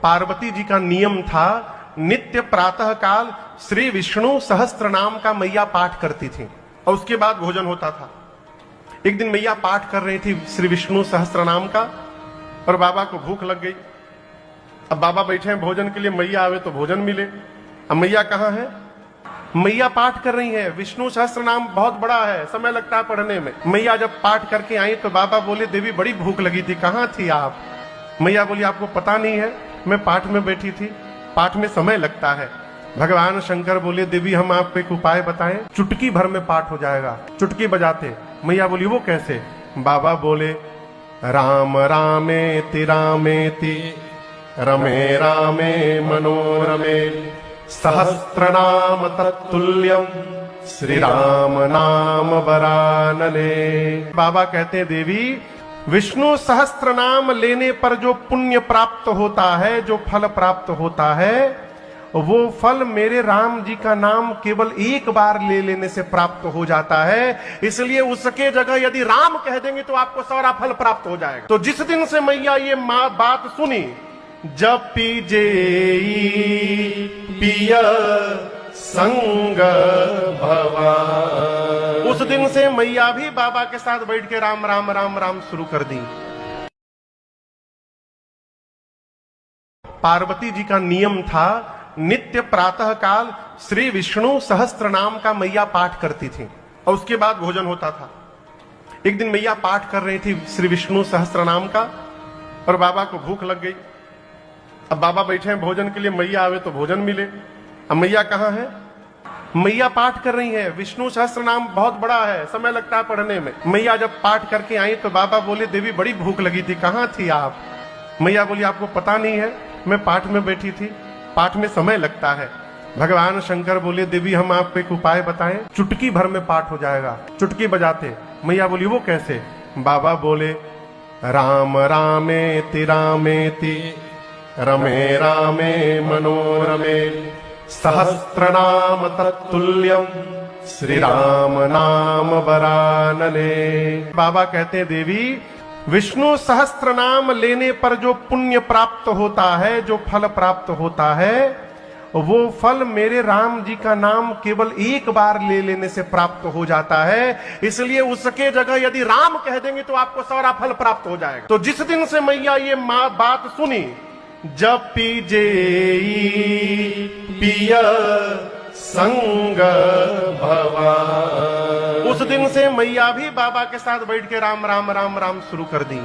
पार्वती जी का नियम था, नित्य प्रातः काल श्री विष्णु सहस्त्र नाम का मैया पाठ करती थी और उसके बाद भोजन होता था। एक दिन मैया पाठ कर रही थी श्री विष्णु सहस्त्र नाम का और बाबा को भूख लग गई। अब बाबा बैठे हैं भोजन के लिए, मैया आवे तो भोजन मिले। अब मैया कहाँ है? मैया पाठ कर रही है। विष्णु सहस्त्र नाम बहुत बड़ा है, समय लगता है पढ़ने में। मैया जब पाठ करके आई तो बाबा बोले, देवी बड़ी भूख लगी थी, कहाँ थी आप? मैया बोली, आपको पता नहीं है, मैं पाठ में बैठी थी, पाठ में समय लगता है। भगवान शंकर बोले, देवी हम आपको एक उपाय बताएं, चुटकी भर में पाठ हो जाएगा। चुटकी बजाते। मैया बोली, वो कैसे? बाबा बोले, राम रामेति रामेति रमे रामे मनोरमे सहस्रनाम तत्तुल्यम श्री राम नाम वरानने। बाबा कहते हैं, देवी विष्णु सहस्त्र नाम लेने पर जो पुण्य प्राप्त होता है, जो फल प्राप्त होता है, वो फल मेरे राम जी का नाम केवल एक बार ले लेने से प्राप्त हो जाता है। इसलिए उसके जगह यदि राम कह देंगे तो आपको सारा फल प्राप्त हो जाएगा। तो जिस दिन से मैया ये बात सुनी, जब पीजेई पिया संग भवा, उस दिन से मैया भी बाबा के साथ बैठ के राम राम राम राम शुरू कर दी। पार्वती जी का नियम था, नित्य प्रातः काल श्री विष्णु सहस्त्र नाम का मैया पाठ करती थी और उसके बाद भोजन होता था। एक दिन मैया पाठ कर रही थी श्री विष्णु सहस्त्र नाम का और बाबा को भूख लग गई। अब बाबा बैठे हैं भोजन के लिए, मैया आवे तो भोजन मिले। अब मैया कहाँ है? मैया पाठ कर रही है। विष्णु सहस्त्र नाम बहुत बड़ा है, समय लगता है पढ़ने में। मैया जब पाठ करके आई तो बाबा बोले, देवी बड़ी भूख लगी थी, कहाँ थी आप? मैया बोली, आपको पता नहीं है, मैं पाठ में बैठी थी, पाठ में समय लगता है। भगवान शंकर बोले, देवी हम आपको एक उपाय बताएं, चुटकी भर में पाठ हो जाएगा। चुटकी बजाते। मैया बोली, वो कैसे? बाबा बोले, राम रामेति रामेति रमे रामे मनोरमे सहस्रनाम तत्तुल्यम श्री राम नाम वरानने। बाबा कहते हैं, देवी विष्णु सहस्त्र नाम लेने पर जो पुण्य प्राप्त होता है, जो फल प्राप्त होता है, वो फल मेरे राम जी का नाम केवल एक बार ले लेने से प्राप्त हो जाता है। इसलिए उसके जगह यदि राम कह देंगे तो आपको सारा फल प्राप्त हो जाएगा। तो जिस दिन से मैया ये बात सुनी, जब पीजेई पिया संग भवा, उस दिन से मैया भी बाबा के साथ बैठ के राम राम राम राम शुरू कर दी।